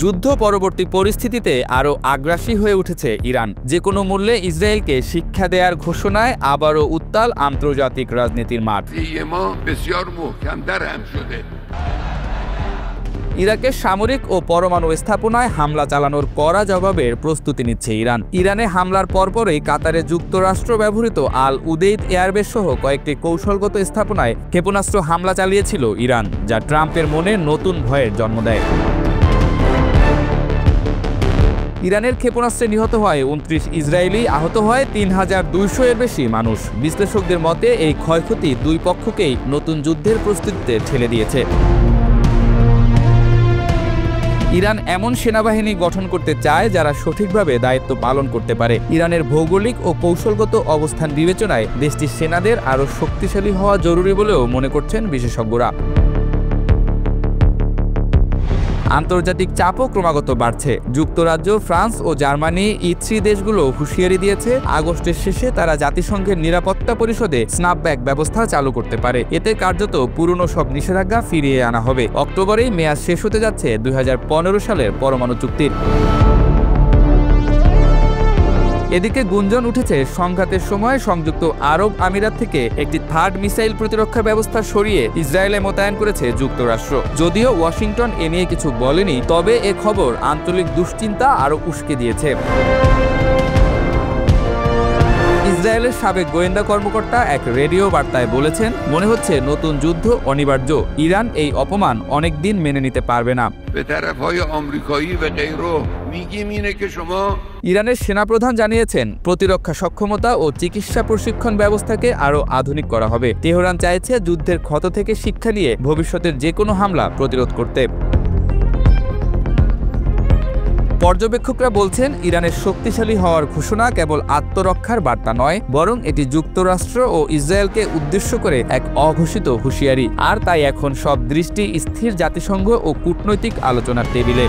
যুদ্ধ পরবর্তী পরিস্থিতিতে আরও আগ্রাসী হয়ে উঠেছে ইরান। যে কোনো মূল্যে ইসরায়েলকে শিক্ষা দেওয়ার ঘোষণায় আবারও উত্তাল আন্তর্জাতিক রাজনীতির মাঠ। ইরাকের সামরিক ও পরমাণু স্থাপনায় হামলা চালানোর কড়া জবাবের প্রস্তুতি নিচ্ছে ইরান। ইরানে হামলার পরপরই কাতারে যুক্তরাষ্ট্র ব্যবহৃত আল উদেইদ এয়ারবেস সহ কয়েকটি কৌশলগত স্থাপনায় ক্ষেপণাস্ত্র হামলা চালিয়েছিল ইরান, যা ট্রাম্পের মনে নতুন ভয়ের জন্ম দেয়। ইরানের ক্ষেপণাস্ত্রে নিহত হয় ২৯ ইসরায়েলি, আহত হয় ৩,২০০ এর বেশি মানুষ। বিশ্লেষকদের মতে এই ক্ষয়ক্ষতি দুই পক্ষকেই নতুন যুদ্ধের প্রস্তুতিতে ঠেলে দিয়েছে। ইরান এমন সেনাবাহিনী গঠন করতে চায় যারা সঠিকভাবে দায়িত্ব পালন করতে পারে। ইরানের ভৌগোলিক ও কৌশলগত অবস্থান বিবেচনায় দেশটির সেনাদের আরও শক্তিশালী হওয়া জরুরি বলেও মনে করছেন বিশেষজ্ঞরা। আন্তর্জাতিক চাপও ক্রমাগত বাড়ছে। যুক্তরাজ্য, ফ্রান্স ও জার্মানি E3 দেশগুলো হুঁশিয়ারি দিয়েছে আগস্টের শেষে তারা জাতিসংঘের নিরাপত্তা পরিষদে স্ন্যাপব্যাক ব্যবস্থা চালু করতে পারে। এতে কার্যত পুরনো সব নিষেধাজ্ঞা ফিরিয়ে আনা হবে। অক্টোবরেই মেয়াদ শেষ হতে যাচ্ছে ২০১৫ সালের পরমাণু চুক্তির। এদিকে গুঞ্জন উঠেছে সংঘাতের সময় সংযুক্ত আরব আমিরাত থেকে একটি থার্ড মিসাইল প্রতিরক্ষা ব্যবস্থা সরিয়ে ইসরায়েলে মোতায়েন করেছে যুক্তরাষ্ট্র। যদিও ওয়াশিংটন এ নিয়ে কিছু বলেনি, তবে এ খবর আঞ্চলিক দুশ্চিন্তা আরও উস্কে দিয়েছে। ইসরায়েলের সাবেক গোয়েন্দা কর্মকর্তা এক রেডিও বার্তায় বলেছেন, মনে হচ্ছে নতুন যুদ্ধ অনিবার্য। ইরান এই অপমান অনেক দিন মেনে নিতে পারবে না। ইরানের সেনাপ্রধান জানিয়েছেন, প্রতিরক্ষা সক্ষমতা ও চিকিৎসা প্রশিক্ষণ ব্যবস্থাকে আরও আধুনিক করা হবে। তেহরান চাইছে যুদ্ধের ক্ষত থেকে শিক্ষা নিয়ে ভবিষ্যতের যে কোনো হামলা প্রতিরোধ করতে। পর্যবেক্ষকরা বলছেন, ইরানের শক্তিশালী হওয়ার ঘোষণা কেবল আত্মরক্ষার বার্তা নয়, বরং এটি যুক্তরাষ্ট্র ও ইসরায়েলকে উদ্দেশ্য করে এক অঘোষিত হুঁশিয়ারি। আর তাই এখন সব দৃষ্টি স্থির জাতিসংঘ ও কূটনৈতিক আলোচনার টেবিলে।